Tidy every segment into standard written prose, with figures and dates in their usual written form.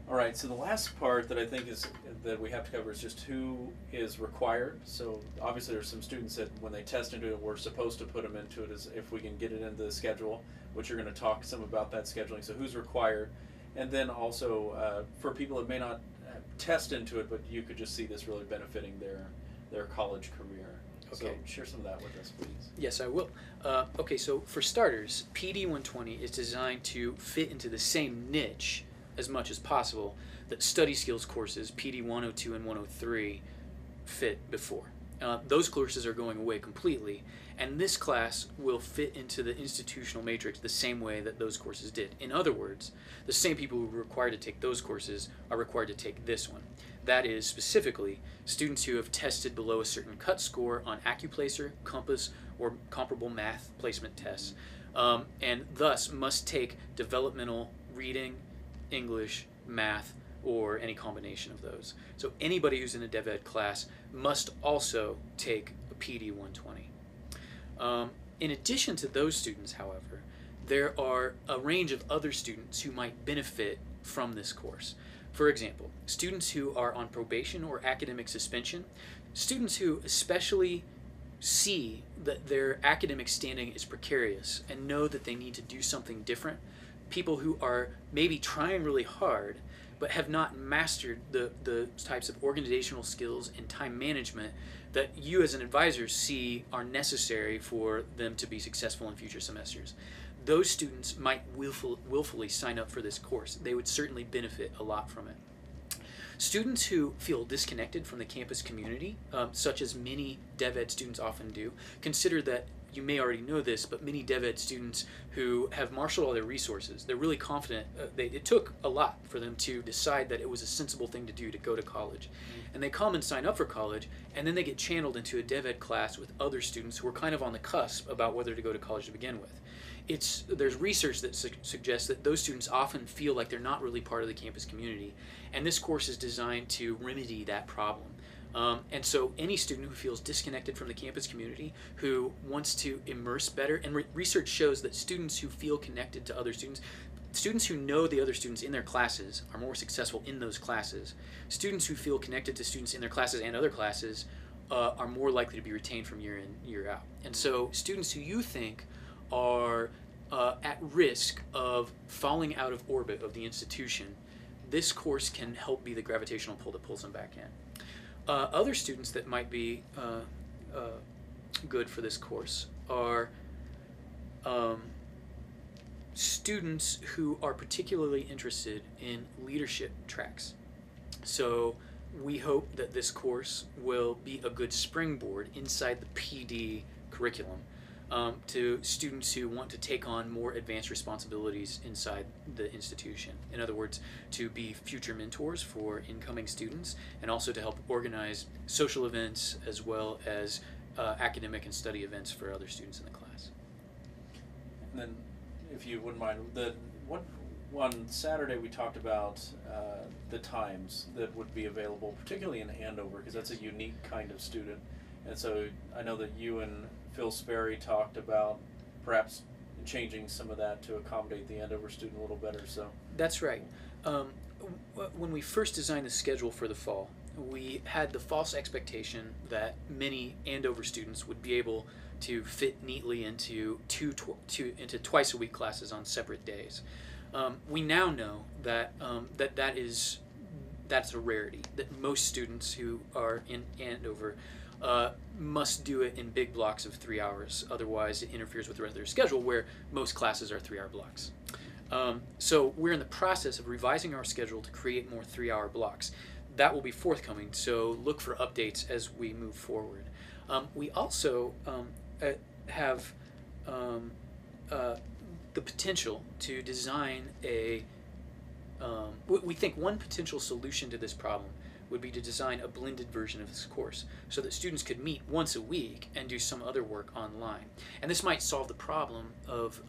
All right, so the last part that I think is that we have to cover is just who is required. So obviously there's some students that when they test into it, we're supposed to put them into it as if we can get it into the schedule, which you're going to talk some about that scheduling. So who's required, and then also for people that may not test into it, but you could just see this really benefiting their college career. So Okay. share some of that with us, please. Yes, I will. Okay, so for starters, PD 120 is designed to fit into the same niche as much as possible that study skills courses PD 102 and 103 fit before. Those courses are going away completely, and this class will fit into the institutional matrix the same way that those courses did. In other words, the same people who are required to take those courses are required to take this one. That is specifically students who have tested below a certain cut score on AccuPlacer, Compass, or comparable math placement tests, and thus must take developmental reading, English, math, or any combination of those. So anybody who's in a DevEd class must also take a PD 120. In addition to those students, however, there are a range of other students who might benefit from this course. For example, students who are on probation or academic suspension, students who especially see that their academic standing is precarious and know that they need to do something different, people who are maybe trying really hard but have not mastered the types of organizational skills and time management that you as an advisor see are necessary for them to be successful in future semesters. Those students might willfully sign up for this course. They would certainly benefit a lot from it. Students who feel disconnected from the campus community, such as many DevEd students often do, consider that you may already know this, but many DevEd students who have marshaled all their resources, they're really confident. It took a lot for them to decide that it was a sensible thing to do to go to college. And they come and sign up for college, and then they get channeled into a DevEd class with other students who are kind of on the cusp about whether to go to college to begin with. There's research that suggests that those students often feel like they're not really part of the campus community, and this course is designed to remedy that problem. And so any student who feels disconnected from the campus community, who wants to immerse better, and research shows that students who feel connected to other students, students who know the other students in their classes are more successful in those classes. Students who feel connected to students in their classes and other classes are more likely to be retained from year in, year out. And so students who you think are at risk of falling out of orbit of the institution, this course can help be the gravitational pull that pulls them back in. Other students that might be good for this course are students who are particularly interested in leadership tracks. So we hope that this course will be a good springboard inside the PD curriculum to students who want to take on more advanced responsibilities inside the institution. In other words, to be future mentors for incoming students, and also to help organize social events as well as academic and study events for other students in the class. And then, if you wouldn't mind, one Saturday we talked about the times that would be available, particularly in Andover, because that's a unique kind of student. And so I know that you and Phil Sperry talked about perhaps changing some of that to accommodate the Andover student a little better. So That's right. When we first designed the schedule for the fall, we had the false expectation that many Andover students would be able to fit neatly into into twice a week classes on separate days. We now know that that's a rarity. That most students who are in Andover must do it in big blocks of 3 hours. Otherwise, it interferes with the rest of their schedule, where most classes are 3-hour blocks. So we're in the process of revising our schedule to create more 3-hour blocks. That will be forthcoming, so look for updates as we move forward. We also have the potential to design we think one potential solution to this problem would be to design a blended version of this course so that students could meet once a week and do some other work online. And this might solve the problem of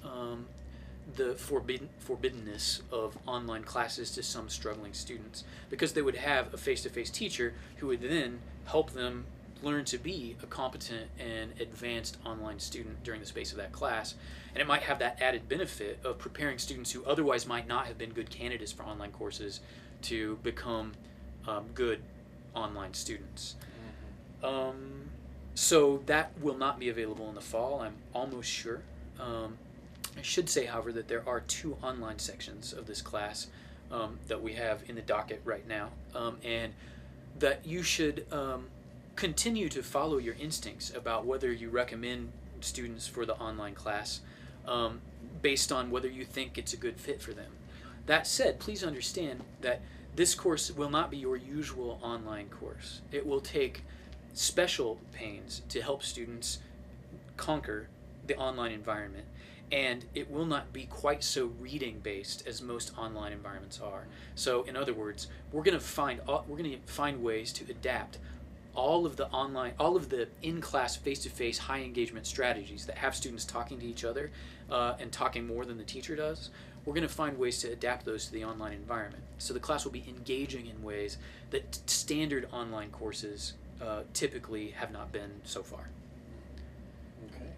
the forbiddenness of online classes to some struggling students, because they would have a face-to-face teacher who would then help them learn to be a competent and advanced online student during the space of that class. And it might have that added benefit of preparing students who otherwise might not have been good candidates for online courses to become good online students. So that will not be available in the fall, I'm almost sure. I should say, however, that there are 2 online sections of this class that we have in the docket right now, and that you should continue to follow your instincts about whether you recommend students for the online class based on whether you think it's a good fit for them. That said, please understand that this course will not be your usual online course. It will take special pains to help students conquer the online environment, and it will not be quite so reading based as most online environments are. So in other words, we're going to find ways to adapt all of the in-class face-to-face high engagement strategies that have students talking to each other and talking more than the teacher does. We're going to find ways to adapt those to the online environment. So the class will be engaging in ways that standard online courses typically have not been so far. Okay.